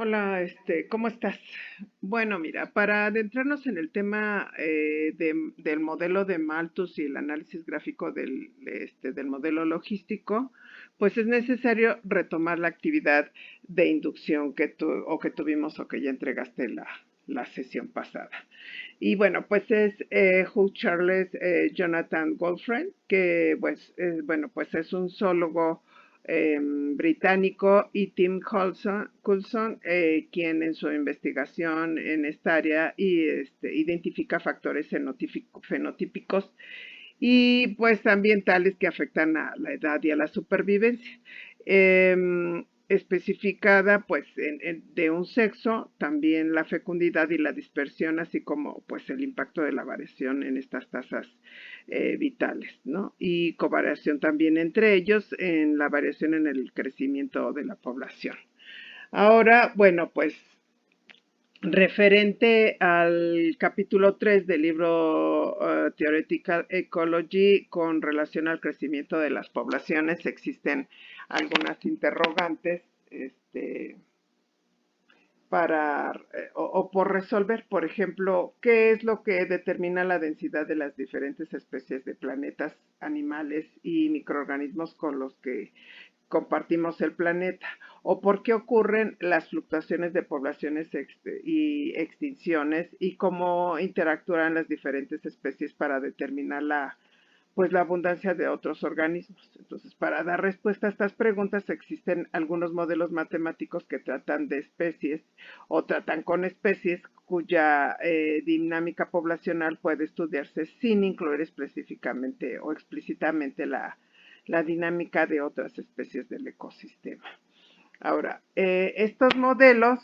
Hola, ¿cómo estás? Bueno, mira, para adentrarnos en el tema del modelo de Malthus y el análisis gráfico del modelo logístico, pues es necesario retomar la actividad de inducción que tuvimos o que ya entregaste la sesión pasada. Y bueno, pues es Hugh Charles Jonathan Goldfriend, que pues es un zoólogo británico, y Tim Coulson, quien en su investigación en esta área identifica factores fenotípicos y pues ambientales que afectan a la edad y a la supervivencia. Especificada pues de un sexo, también la fecundidad y la dispersión, así como pues el impacto de la variación en estas tasas vitales, ¿no? Y covariación también entre ellos en la variación en el crecimiento de la población. Ahora, bueno, pues referente al capítulo 3 del libro Theoretical Ecology con relación al crecimiento de las poblaciones, existen algunas interrogantes o por resolver. Por ejemplo, ¿qué es lo que determina la densidad de las diferentes especies de planetas, animales y microorganismos con los que compartimos el planeta? ¿O por qué ocurren las fluctuaciones de poblaciones y extinciones y cómo interactúan las diferentes especies para determinar la abundancia de otros organismos? Entonces, para dar respuesta a estas preguntas existen algunos modelos matemáticos que tratan de especies o tratan con especies cuya dinámica poblacional puede estudiarse sin incluir específicamente o explícitamente la dinámica de otras especies del ecosistema. Ahora, estos modelos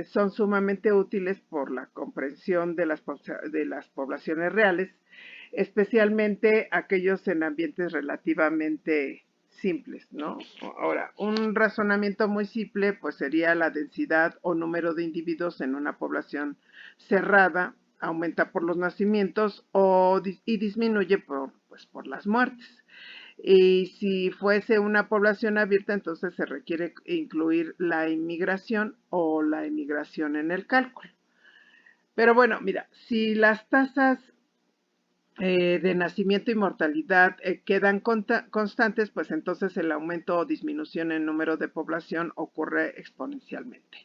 son sumamente útiles por la comprensión de las poblaciones reales, especialmente aquellos en ambientes relativamente simples, ¿no? Ahora, un razonamiento muy simple pues sería la densidad o número de individuos en una población cerrada aumenta por los nacimientos y disminuye por las muertes. Y si fuese una población abierta, entonces se requiere incluir la inmigración o la emigración en el cálculo. Pero bueno, mira, si las tasas de nacimiento y mortalidad quedan constantes, pues entonces el aumento o disminución en número de población ocurre exponencialmente.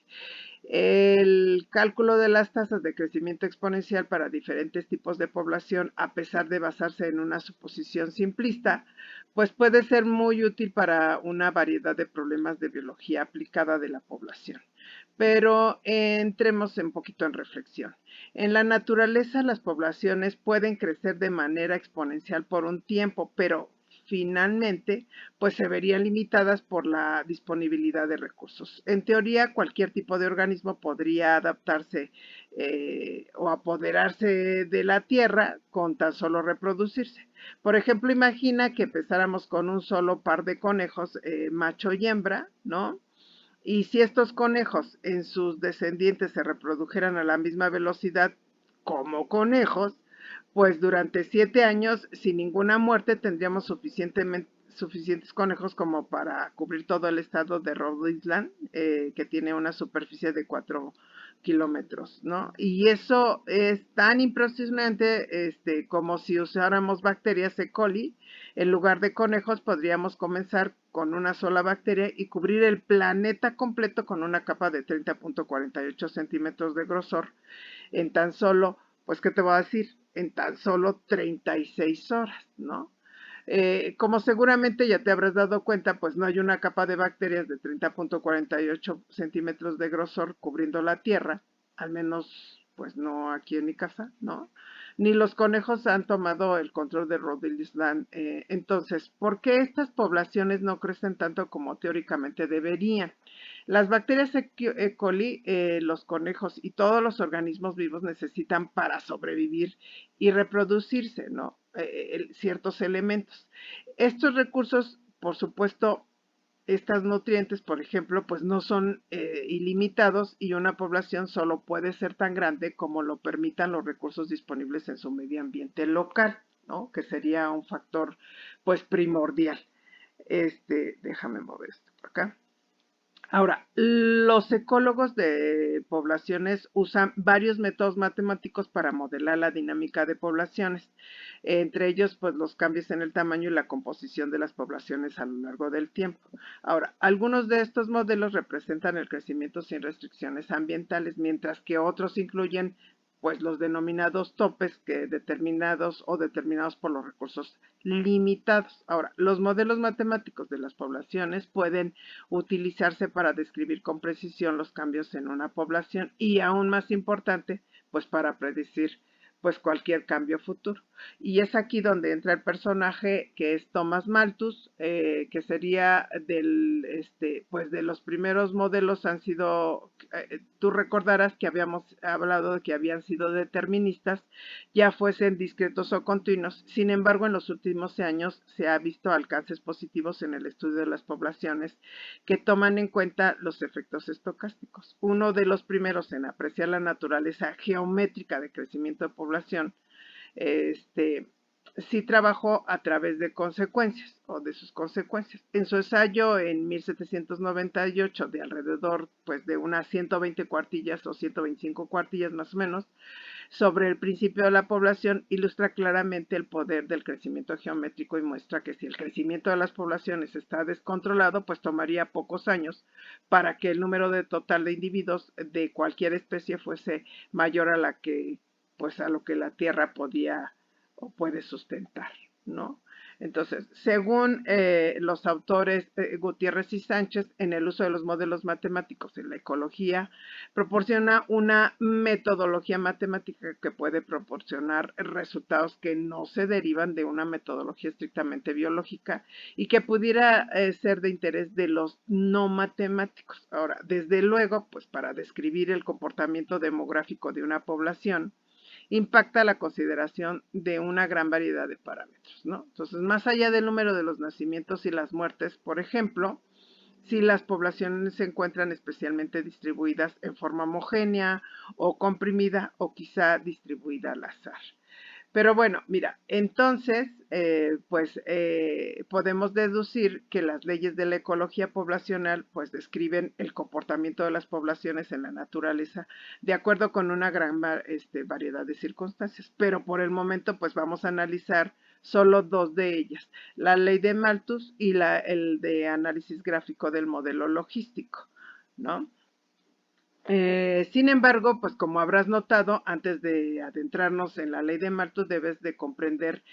El cálculo de las tasas de crecimiento exponencial para diferentes tipos de población, a pesar de basarse en una suposición simplista, pues puede ser muy útil para una variedad de problemas de biología aplicada de la población. Pero entremos un poquito en reflexión. En la naturaleza, las poblaciones pueden crecer de manera exponencial por un tiempo, pero finalmente pues se verían limitadas por la disponibilidad de recursos. En teoría, cualquier tipo de organismo podría adaptarse o apoderarse de la tierra con tan solo reproducirse. Por ejemplo, imagina que empezáramos con un solo par de conejos, macho y hembra, ¿no? Y si estos conejos en sus descendientes se reprodujeran a la misma velocidad como conejos, pues durante 7 años, sin ninguna muerte, tendríamos suficientes conejos como para cubrir todo el estado de Rhode Island, que tiene una superficie de 4 kilómetros, ¿no? Y eso es tan impresionante como si usáramos bacterias E. coli. En lugar de conejos, podríamos comenzar con una sola bacteria y cubrir el planeta completo con una capa de 30.48 centímetros de grosor en tan solo, pues, ¿qué te voy a decir? En tan solo 36 horas, ¿no? Como seguramente ya te habrás dado cuenta, pues no hay una capa de bacterias de 30.48 centímetros de grosor cubriendo la Tierra, al menos pues no aquí en mi casa, ¿no? Ni los conejos han tomado el control de Rhode Island. Entonces, ¿por qué estas poblaciones no crecen tanto como teóricamente deberían? Las bacterias E. coli, los conejos y todos los organismos vivos necesitan para sobrevivir y reproducirse, ¿no? Ciertos elementos. Estos recursos, por supuesto, estas nutrientes, por ejemplo, pues no son ilimitados, y una población solo puede ser tan grande como lo permitan los recursos disponibles en su medio ambiente local, ¿no? Que sería un factor pues primordial. Déjame mover esto por acá. Ahora, los ecólogos de poblaciones usan varios métodos matemáticos para modelar la dinámica de poblaciones, entre ellos pues los cambios en el tamaño y la composición de las poblaciones a lo largo del tiempo. Ahora, algunos de estos modelos representan el crecimiento sin restricciones ambientales, mientras que otros incluyen pues los denominados topes que determinados por los recursos limitados. Ahora, los modelos matemáticos de las poblaciones pueden utilizarse para describir con precisión los cambios en una población y, aún más importante, pues para predecir pues cualquier cambio futuro. Y es aquí donde entra el personaje que es Thomas Malthus, que sería pues de los primeros modelos han sido, tú recordarás que habíamos hablado de que habían sido deterministas, ya fuesen discretos o continuos. Sin embargo, en los últimos años se ha visto alcances positivos en el estudio de las poblaciones que toman en cuenta los efectos estocásticos. Uno de los primeros en apreciar la naturaleza geométrica de crecimiento de población, sí trabajó a través de consecuencias o de sus consecuencias. En su ensayo en 1798, de alrededor pues de unas 120 cuartillas o 125 cuartillas más o menos, sobre el principio de la población, ilustra claramente el poder del crecimiento geométrico y muestra que si el crecimiento de las poblaciones está descontrolado, pues tomaría pocos años para que el número total de individuos de cualquier especie fuese mayor a la que, pues a lo que la Tierra podía o puede sustentar, ¿no? Entonces, según los autores Gutiérrez y Sánchez, en el uso de los modelos matemáticos en la ecología, proporciona una metodología matemática que puede proporcionar resultados que no se derivan de una metodología estrictamente biológica y que pudiera ser de interés de los no matemáticos. Ahora, desde luego, pues para describir el comportamiento demográfico de una población, impacta la consideración de una gran variedad de parámetros, ¿no? Entonces, más allá del número de los nacimientos y las muertes, por ejemplo, si las poblaciones se encuentran especialmente distribuidas en forma homogénea o comprimida o quizá distribuida al azar. Pero bueno, mira, entonces, podemos deducir que las leyes de la ecología poblacional, pues describen el comportamiento de las poblaciones en la naturaleza de acuerdo con una gran variedad de circunstancias. Pero por el momento, pues vamos a analizar solo dos de ellas, la ley de Malthus y el de análisis gráfico del modelo logístico, ¿no? Sin embargo, pues como habrás notado, antes de adentrarnos en la ley de Malthus, debes de comprender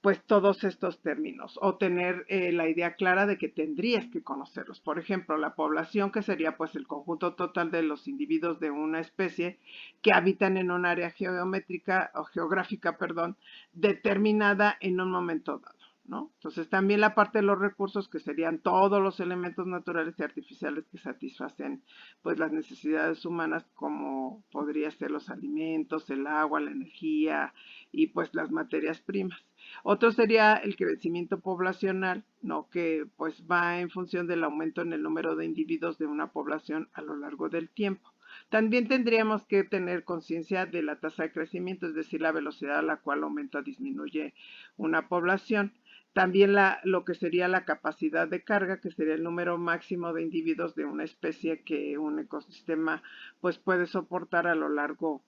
pues todos estos términos o tener la idea clara de que tendrías que conocerlos. Por ejemplo, la población, que sería pues el conjunto total de los individuos de una especie que habitan en un área geométrica o geográfica, perdón, determinada en un momento dado, ¿no? Entonces también la parte de los recursos, que serían todos los elementos naturales y artificiales que satisfacen pues las necesidades humanas, como podría ser los alimentos, el agua, la energía y pues las materias primas. Otro sería el crecimiento poblacional, ¿no? Que pues va en función del aumento en el número de individuos de una población a lo largo del tiempo. También tendríamos que tener conciencia de la tasa de crecimiento, es decir, la velocidad a la cual aumenta o disminuye una población. También lo que sería la capacidad de carga, que sería el número máximo de individuos de una especie que un ecosistema pues puede soportar a lo largo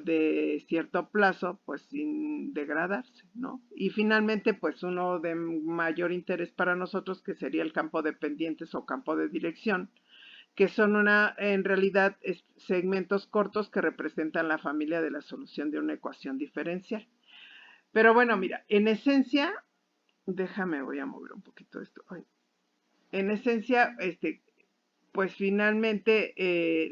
de cierto plazo, pues sin degradarse, ¿no? Y finalmente, pues uno de mayor interés para nosotros, que sería el campo de pendientes o campo de dirección, que son en realidad segmentos cortos que representan la familia de la solución de una ecuación diferencial. Pero bueno, mira, en esencia, voy a mover un poquito esto. En esencia, pues finalmente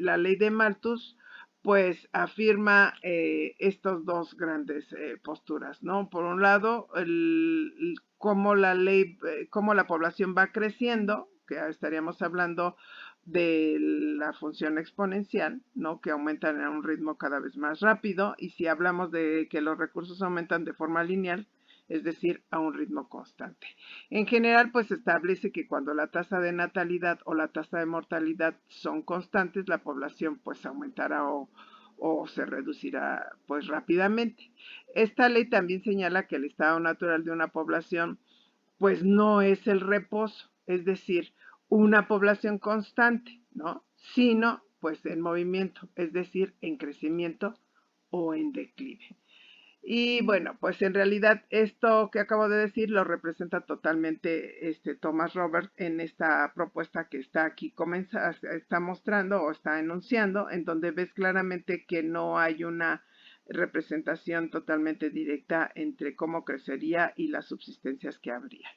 la ley de Malthus pues afirma estos dos grandes posturas, ¿no? Por un lado, cómo cómo la población va creciendo, que estaríamos hablando de la función exponencial, ¿no? Que aumentan a un ritmo cada vez más rápido, y si hablamos de que los recursos aumentan de forma lineal, es decir, a un ritmo constante. En general, pues establece que cuando la tasa de natalidad o la tasa de mortalidad son constantes, la población pues aumentará o se reducirá pues rápidamente. Esta ley también señala que el estado natural de una población pues no es el reposo, es decir, una población constante, ¿no? Sino pues en movimiento, es decir, en crecimiento o en declive. Y bueno, pues en realidad esto que acabo de decir lo representa totalmente Thomas Roberts en esta propuesta que está aquí está mostrando o está enunciando, en donde ves claramente que no hay una representación totalmente directa entre cómo crecería y las subsistencias que habría.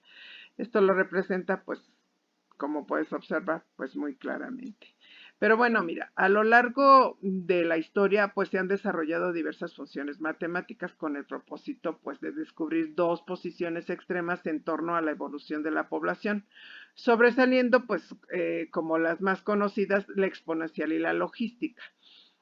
Esto lo representa, pues, como puedes observar, pues muy claramente. Pero bueno, mira, a lo largo de la historia, pues se han desarrollado diversas funciones matemáticas con el propósito, pues, de descubrir dos posiciones extremas en torno a la evolución de la población, sobresaliendo, pues, como las más conocidas, la exponencial y la logística,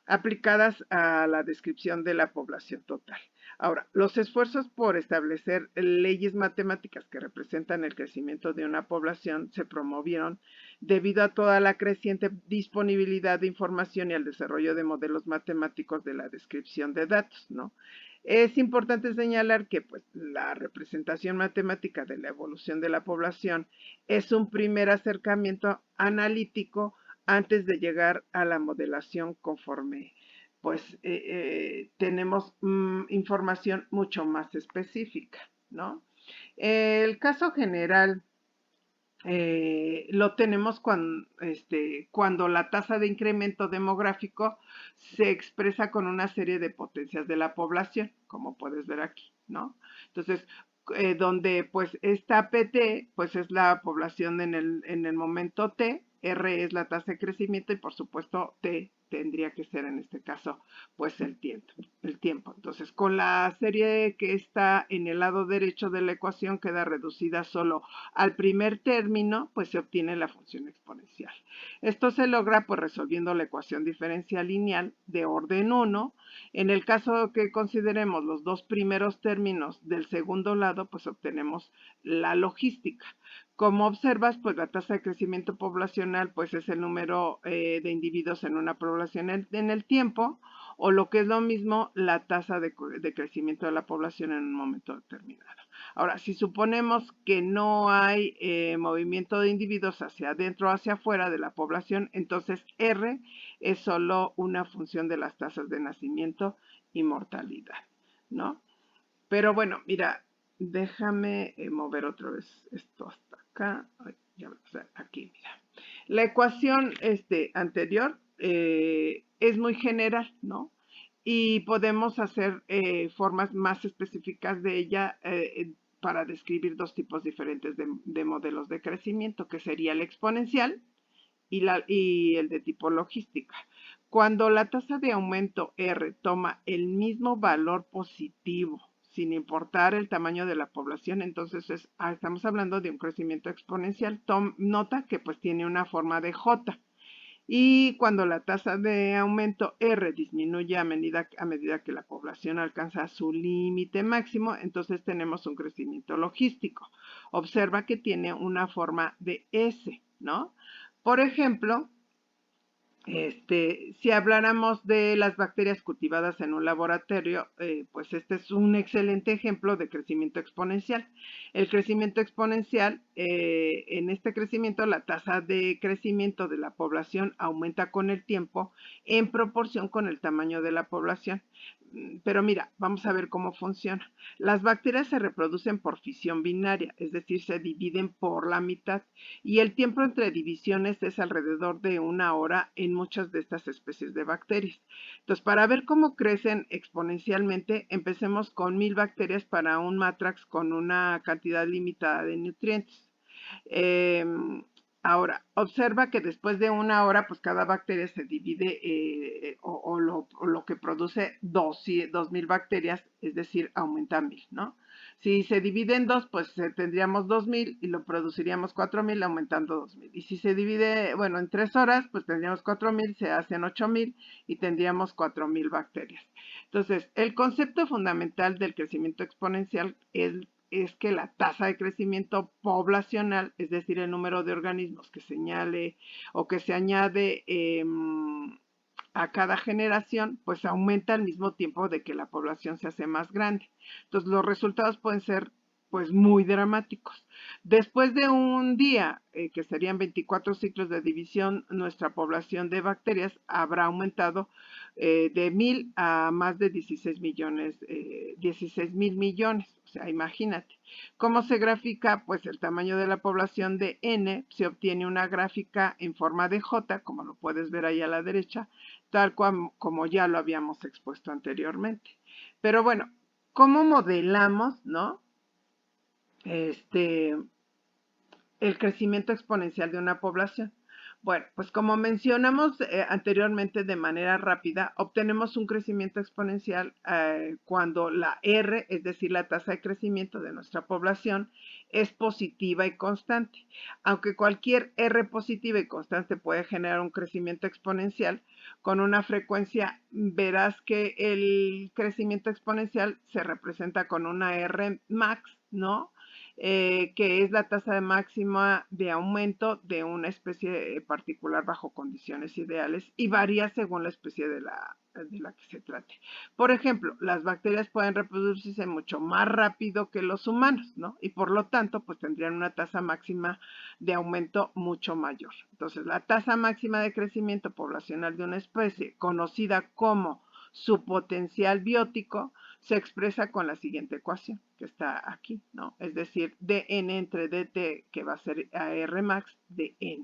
aplicadas a la descripción de la población total. Ahora, los esfuerzos por establecer leyes matemáticas que representan el crecimiento de una población se promovieron debido a toda la creciente disponibilidad de información y al desarrollo de modelos matemáticos de la descripción de datos, ¿no? Es importante señalar que pues, la representación matemática de la evolución de la población es un primer acercamiento analítico antes de llegar a la modelación conforme pues tenemos información mucho más específica, ¿no? El caso general lo tenemos cuando la tasa de incremento demográfico se expresa con una serie de potencias de la población, como puedes ver aquí, ¿no? Entonces, donde pues esta PT pues es la población en el momento T, R es la tasa de crecimiento y por supuesto T tendría que ser en este caso pues el tiempo. Entonces, con la serie que está en el lado derecho de la ecuación queda reducida solo al primer término, pues se obtiene la función exponencial. Esto se logra pues resolviendo la ecuación diferencial lineal de orden 1. En el caso que consideremos los dos primeros términos del segundo lado, pues obtenemos la logística. Como observas, pues la tasa de crecimiento poblacional pues es el número de individuos en una población en el tiempo, o lo que es lo mismo, la tasa de crecimiento de la población en un momento determinado. Ahora, si suponemos que no hay movimiento de individuos hacia adentro o hacia afuera de la población, entonces R es solo una función de las tasas de nacimiento y mortalidad, ¿no? Pero bueno, mira, déjame mover otra vez esto hasta acá. Ay, ya, o sea, aquí, mira. La ecuación anterior es muy general, ¿no? Y podemos hacer formas más específicas de ella para describir dos tipos diferentes de modelos de crecimiento, que sería el exponencial y el de tipo logística. Cuando la tasa de aumento R toma el mismo valor positivo, sin importar el tamaño de la población, entonces estamos hablando de un crecimiento exponencial. Nota que pues tiene una forma de J. Y cuando la tasa de aumento R disminuye a medida que la población alcanza su límite máximo, entonces tenemos un crecimiento logístico. Observa que tiene una forma de S, ¿no? Por ejemplo, si habláramos de las bacterias cultivadas en un laboratorio, pues este es un excelente ejemplo de crecimiento exponencial. El crecimiento exponencial, en este crecimiento, la tasa de crecimiento de la población aumenta con el tiempo en proporción con el tamaño de la población. Pero mira, vamos a ver cómo funciona. Las bacterias se reproducen por fisión binaria, es decir, se dividen por la mitad y el tiempo entre divisiones es alrededor de 1 hora en muchas de estas especies de bacterias. Entonces, para ver cómo crecen exponencialmente, empecemos con 1000 bacterias para un matrax con una cantidad limitada de nutrientes. Ahora, observa que después de 1 hora, pues cada bacteria se divide o lo que produce 2000 bacterias, es decir, aumenta 1000, ¿no? Si se divide en dos, pues tendríamos 2000 y lo produciríamos 4000 aumentando 2000. Y si se divide, bueno, en 3 horas, pues tendríamos 4000, se hacen 8000 y tendríamos 4000 bacterias. Entonces, el concepto fundamental del crecimiento exponencial es que la tasa de crecimiento poblacional, es decir, el número de organismos que señale o que se añade a cada generación, pues aumenta al mismo tiempo de que la población se hace más grande. Entonces, los resultados pueden ser pues muy dramáticos. Después de un día, que serían 24 ciclos de división, nuestra población de bacterias habrá aumentado de 1000 a más de 16 millones, 16 mil millones. O sea, imagínate. ¿Cómo se grafica? Pues el tamaño de la población de N se obtiene una gráfica en forma de J, como lo puedes ver ahí a la derecha, tal como ya lo habíamos expuesto anteriormente. Pero bueno, ¿cómo modelamos, no? El crecimiento exponencial de una población. Bueno, pues como mencionamos anteriormente de manera rápida, obtenemos un crecimiento exponencial cuando la R, es decir, la tasa de crecimiento de nuestra población, es positiva y constante. Aunque cualquier R positiva y constante puede generar un crecimiento exponencial, con una frecuencia verás que el crecimiento exponencial se representa con una R max, ¿no? Que es la tasa de máxima de aumento de una especie particular bajo condiciones ideales y varía según la especie de la que se trate. Por ejemplo, las bacterias pueden reproducirse mucho más rápido que los humanos, ¿no? Y por lo tanto, pues tendrían una tasa máxima de aumento mucho mayor. Entonces, la tasa máxima de crecimiento poblacional de una especie, conocida como su potencial biótico, se expresa con la siguiente ecuación que está aquí, ¿no? Es decir, dn entre dt, que va a ser AR max de n.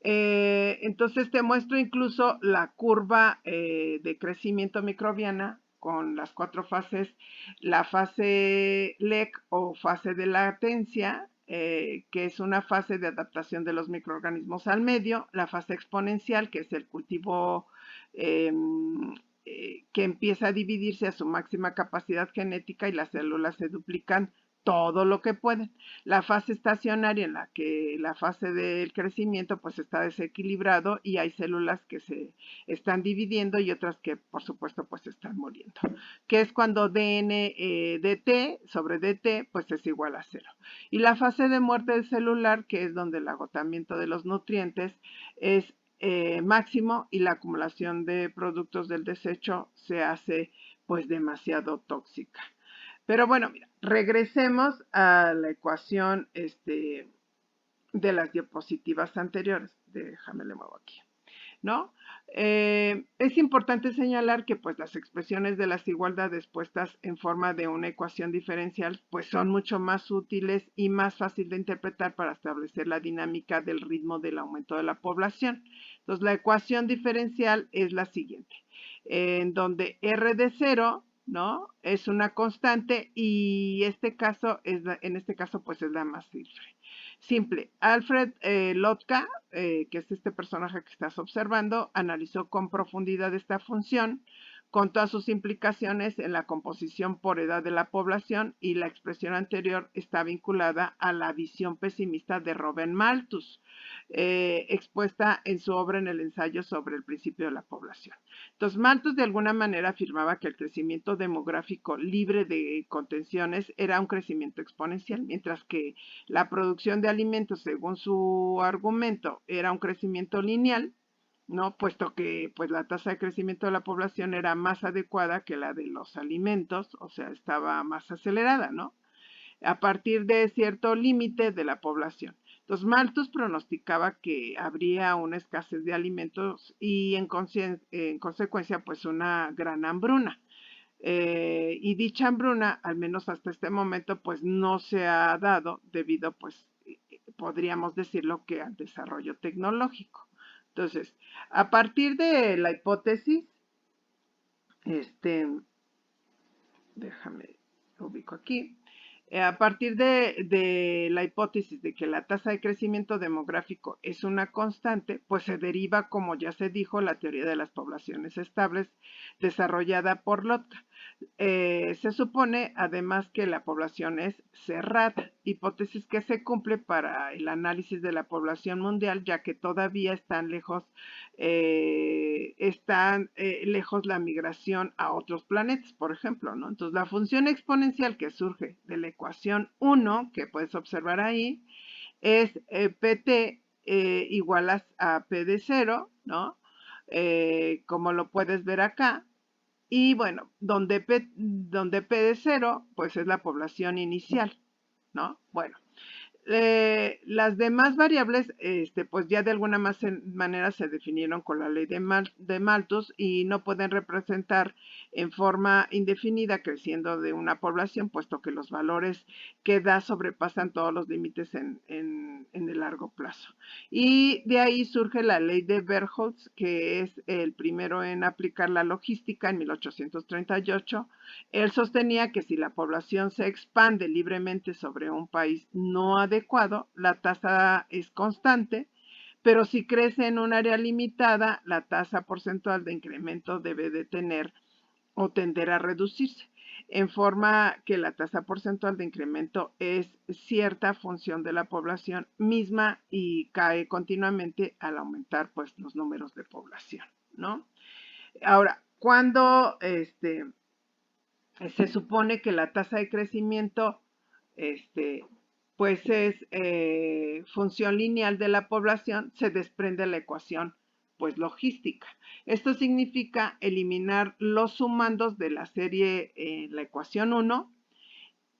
Entonces te muestro incluso la curva de crecimiento microbiana con las 4 fases, la fase LEC o fase de latencia, que es una fase de adaptación de los microorganismos al medio, la fase exponencial, que es el cultivo que empieza a dividirse a su máxima capacidad genética y las células se duplican todo lo que pueden. La fase estacionaria en la que la fase del crecimiento pues está desequilibrado y hay células que se están dividiendo y otras que por supuesto pues están muriendo, que es cuando dn dt sobre dt pues es igual a 0. Y la fase de muerte celular, que es donde el agotamiento de los nutrientes es máximo y la acumulación de productos del desecho se hace pues demasiado tóxica. Pero bueno, mira, regresemos a la ecuación de las diapositivas anteriores. Déjame le muevo aquí, ¿no? Es importante señalar que pues las expresiones de las igualdades puestas en forma de una ecuación diferencial pues son mucho más útiles y más fácil de interpretar para establecer la dinámica del ritmo del aumento de la población. Entonces la ecuación diferencial es la siguiente, en donde R de 0, ¿no? Es una constante y en este caso pues es la más simple. Alfred Lotka, que es este personaje que estás observando, analizó con profundidad esta función con todas sus implicaciones en la composición por edad de la población, y la expresión anterior está vinculada a la visión pesimista de Robert Malthus, expuesta en su obra en el ensayo sobre el principio de la población. Entonces, Malthus de alguna manera afirmaba que el crecimiento demográfico libre de contenciones era un crecimiento exponencial, mientras que la producción de alimentos, según su argumento, era un crecimiento lineal, ¿no? Puesto que pues, la tasa de crecimiento de la población era más adecuada que la de los alimentos, o sea, estaba más acelerada, ¿no? A partir de cierto límite de la población. Entonces, Malthus pronosticaba que habría una escasez de alimentos y en consecuencia, pues una gran hambruna. Y dicha hambruna, al menos hasta este momento, pues no se ha dado debido, pues, podríamos decirlo que al desarrollo tecnológico. Entonces, a partir de la hipótesis, déjame, lo ubico aquí. A partir de la hipótesis de que la tasa de crecimiento demográfico es una constante, pues se deriva, como ya se dijo, la teoría de las poblaciones estables desarrollada por Lotka. Se supone además que la población es cerrada, hipótesis que se cumple para el análisis de la población mundial, ya que todavía están lejos la migración a otros planetas, por ejemplo, ¿no? Entonces, la función exponencial que surge de la ecuación 1, que puedes observar ahí, es pt igual a p de 0, ¿no? Como lo puedes ver acá, Y bueno, donde P de 0, pues es la población inicial, ¿no? Bueno, las demás variables, pues ya de alguna manera se definieron con la ley de Malthus y no pueden representar en forma indefinida creciendo de una población, puesto que los valores que da sobrepasan todos los límites en el largo plazo. Y de ahí surge la ley de Bertholdt, que es el primero en aplicar la logística en 1838. Él sostenía que si la población se expande libremente sobre un país no adecuado, la tasa es constante, pero si crece en un área limitada, la tasa porcentual de incremento debe de tener o tender a reducirse, en forma que la tasa porcentual de incremento es cierta función de la población misma y cae continuamente al aumentar pues los números de población, ¿no? Ahora, cuando se supone que la tasa de crecimiento pues es función lineal de la población, se desprende la ecuación pues logística. Esto significa eliminar los sumandos de la serie la ecuación 1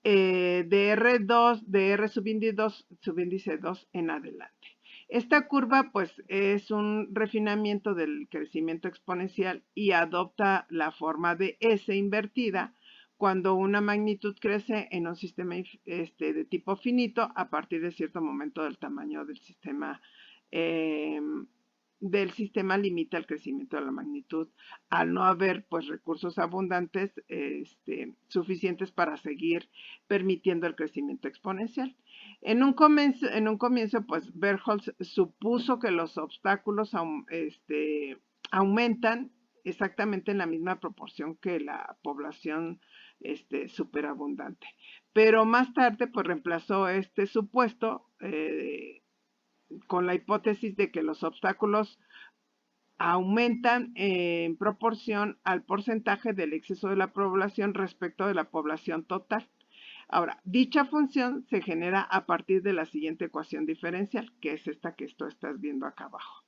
de R2, de R subíndice 2 en adelante. Esta curva pues es un refinamiento del crecimiento exponencial y adopta la forma de S invertida cuando una magnitud crece en un sistema de tipo finito a partir de cierto momento del tamaño del sistema limita el crecimiento de la magnitud al no haber pues recursos abundantes suficientes para seguir permitiendo el crecimiento exponencial. En un comienzo pues Bertholdt supuso que los obstáculos aumentan exactamente en la misma proporción que la población superabundante. Pero más tarde pues reemplazó este supuesto con la hipótesis de que los obstáculos aumentan en proporción al porcentaje del exceso de la población respecto de la población total. Ahora, dicha función se genera a partir de la siguiente ecuación diferencial, que es esta que tú estás viendo acá abajo,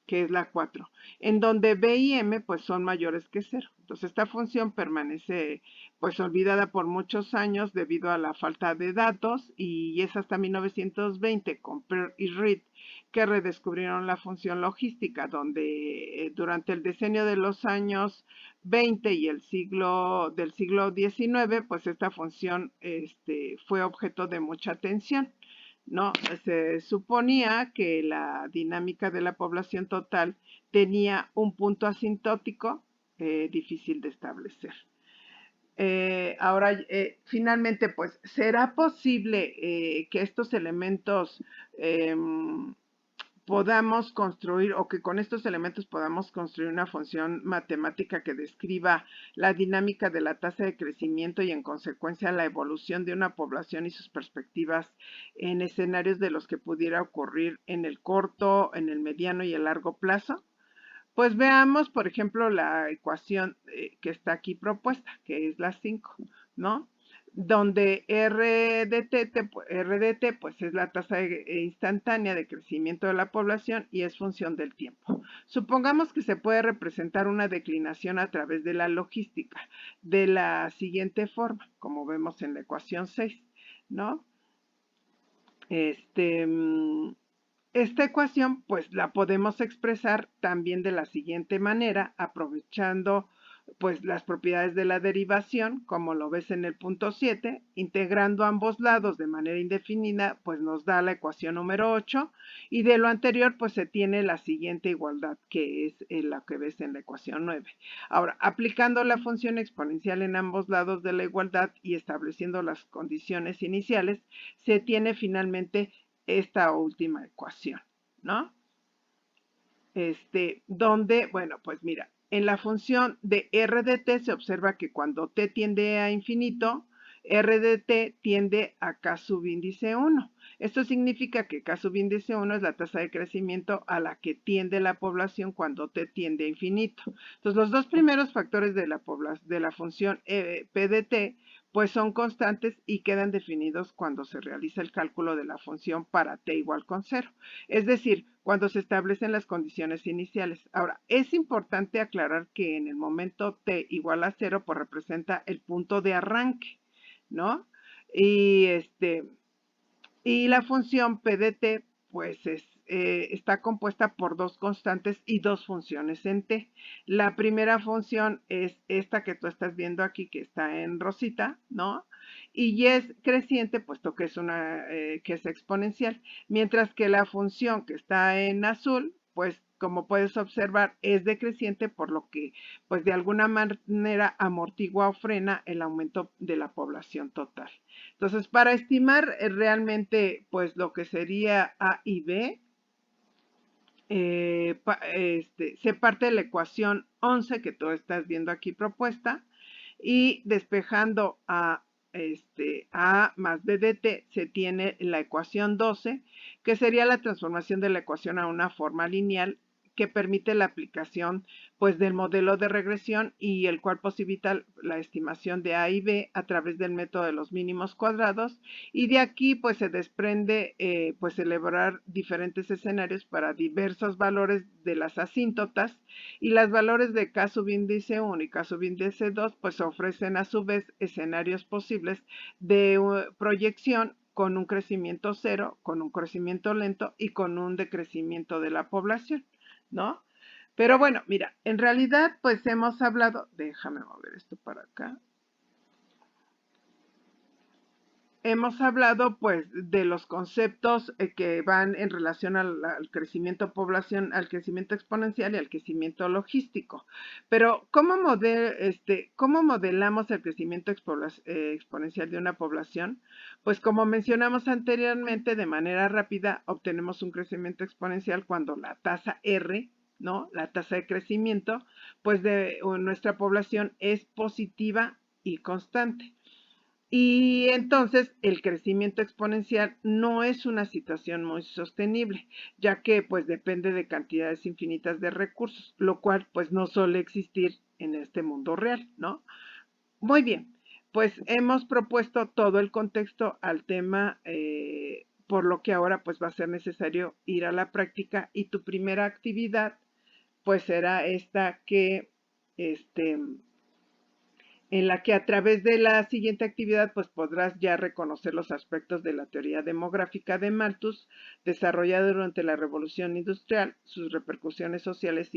que es la 4, en donde B y M pues son mayores que 0. Entonces esta función permanece pues olvidada por muchos años debido a la falta de datos y es hasta 1920 con Peirce y Reed que redescubrieron la función logística, donde durante el decenio de los años 20 y del siglo XIX, pues esta función fue objeto de mucha atención, ¿no? Se suponía que la dinámica de la población total tenía un punto asintótico difícil de establecer. Ahora, finalmente, pues, ¿será posible que estos elementos podamos construir o que con estos elementos podamos construir una función matemática que describa la dinámica de la tasa de crecimiento y en consecuencia la evolución de una población y sus perspectivas en escenarios de los que pudiera ocurrir en el corto, en el mediano y el largo plazo? Pues veamos, por ejemplo, la ecuación que está aquí propuesta, que es la 5, ¿no? Donde R de T pues es la tasa instantánea de crecimiento de la población y es función del tiempo. Supongamos que se puede representar una declinación a través de la logística de la siguiente forma, como vemos en la ecuación 6, ¿no? Esta ecuación pues la podemos expresar también de la siguiente manera, aprovechando pues las propiedades de la derivación, como lo ves en el punto 7, integrando ambos lados de manera indefinida, pues nos da la ecuación número 8, y de lo anterior pues se tiene la siguiente igualdad, que es la que ves en la ecuación 9. Ahora, aplicando la función exponencial en ambos lados de la igualdad y estableciendo las condiciones iniciales, se tiene finalmente esta última ecuación, ¿no? Donde, bueno, pues mira, en la función de R de t se observa que cuando t tiende a infinito, R de t tiende a k subíndice 1. Esto significa que k subíndice 1 es la tasa de crecimiento a la que tiende la población cuando t tiende a infinito. Entonces, los dos primeros factores de la función p de t pues son constantes y quedan definidos cuando se realiza el cálculo de la función para t igual con 0. Es decir, cuando se establecen las condiciones iniciales. Ahora, es importante aclarar que en el momento t igual a 0, pues representa el punto de arranque, ¿no? Y la función p de t, pues está compuesta por dos constantes y dos funciones en t. La primera función es esta que tú estás viendo aquí, que está en rosita, ¿no? Y es creciente, puesto que es exponencial, mientras que la función que está en azul, pues como puedes observar, es decreciente, por lo que, pues de alguna manera amortigua o frena el aumento de la población total. Entonces, para estimar realmente, pues lo que sería A y B, se parte de la ecuación 11 que tú estás viendo aquí propuesta, y despejando A más B de t, se tiene la ecuación 12, que sería la transformación de la ecuación a una forma lineal que permite la aplicación, pues, del modelo de regresión, y el cual posibilita la estimación de A y B a través del método de los mínimos cuadrados, y de aquí pues se desprende pues elaborar diferentes escenarios para diversos valores de las asíntotas, y los valores de K subíndice 1 y K subíndice 2 pues ofrecen a su vez escenarios posibles de proyección con un crecimiento cero, con un crecimiento lento y con un decrecimiento de la población, ¿no? Pero bueno, mira, en realidad pues hemos hablado, déjame mover esto para acá. Hemos hablado pues de los conceptos que van en relación al crecimiento población, al crecimiento exponencial y al crecimiento logístico. Pero ¿cómo modelamos el crecimiento exponencial de una población? Pues como mencionamos anteriormente, de manera rápida obtenemos un crecimiento exponencial cuando la tasa R, ¿no? La tasa de crecimiento pues de nuestra población es positiva y constante. Y entonces el crecimiento exponencial no es una situación muy sostenible, ya que pues depende de cantidades infinitas de recursos, lo cual pues no suele existir en este mundo real, ¿no? Muy bien, pues hemos propuesto todo el contexto al tema, por lo que ahora pues va a ser necesario ir a la práctica, y tu primera actividad pues será esta en la que a través de la siguiente actividad pues podrás ya reconocer los aspectos de la teoría demográfica de Malthus desarrollada durante la Revolución Industrial, sus repercusiones sociales,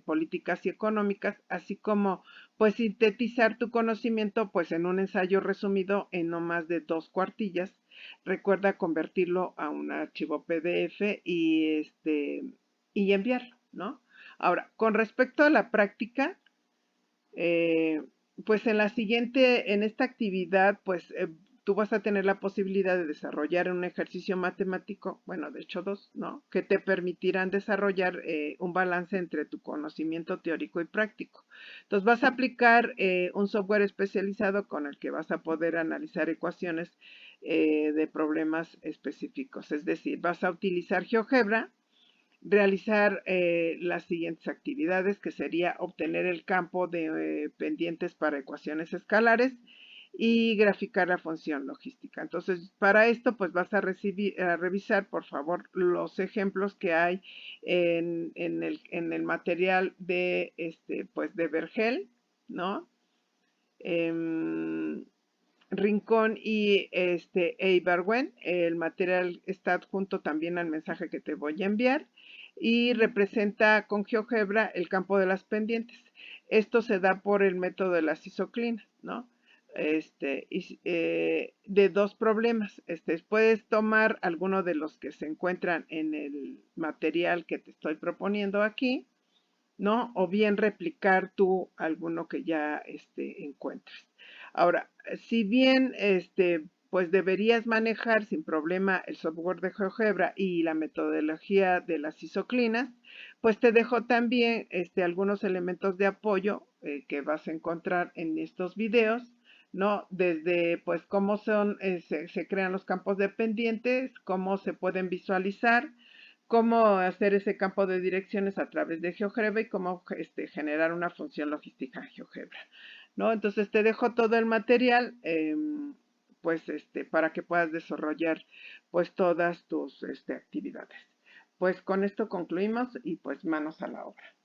políticas y económicas, así como pues sintetizar tu conocimiento pues en un ensayo resumido en no más de 2 cuartillas. Recuerda convertirlo a un archivo PDF y enviarlo, ¿no? Ahora, con respecto a la práctica, pues en esta actividad, pues tú vas a tener la posibilidad de desarrollar un ejercicio matemático, bueno, de hecho dos, ¿no? Que te permitirán desarrollar un balance entre tu conocimiento teórico y práctico. Entonces vas a aplicar un software especializado con el que vas a poder analizar ecuaciones de problemas específicos. Es decir, vas a utilizar GeoGebra, realizar las siguientes actividades, que sería obtener el campo de pendientes para ecuaciones escalares y graficar la función logística. Entonces, para esto, pues vas a revisar, por favor, los ejemplos que hay en el material de, pues de Vergel, ¿no? Rincón y Ibarwen. El material está adjunto también al mensaje que te voy a enviar, y representa con GeoGebra el campo de las pendientes. Esto se da por el método de las isoclinas, ¿no? De dos problemas. Puedes tomar alguno de los que se encuentran en el material que te estoy proponiendo aquí, ¿no? O bien replicar tú alguno que ya encuentres. Ahora, si bien pues deberías manejar sin problema el software de GeoGebra y la metodología de las isoclinas, pues te dejo también algunos elementos de apoyo que vas a encontrar en estos videos, ¿no? Desde pues cómo se crean los campos dependientes, cómo se pueden visualizar, cómo hacer ese campo de direcciones a través de GeoGebra y cómo generar una función logística en GeoGebra, ¿no? Entonces te dejo todo el material, pues para que puedas desarrollar pues todas tus actividades. Pues con esto concluimos y pues manos a la obra.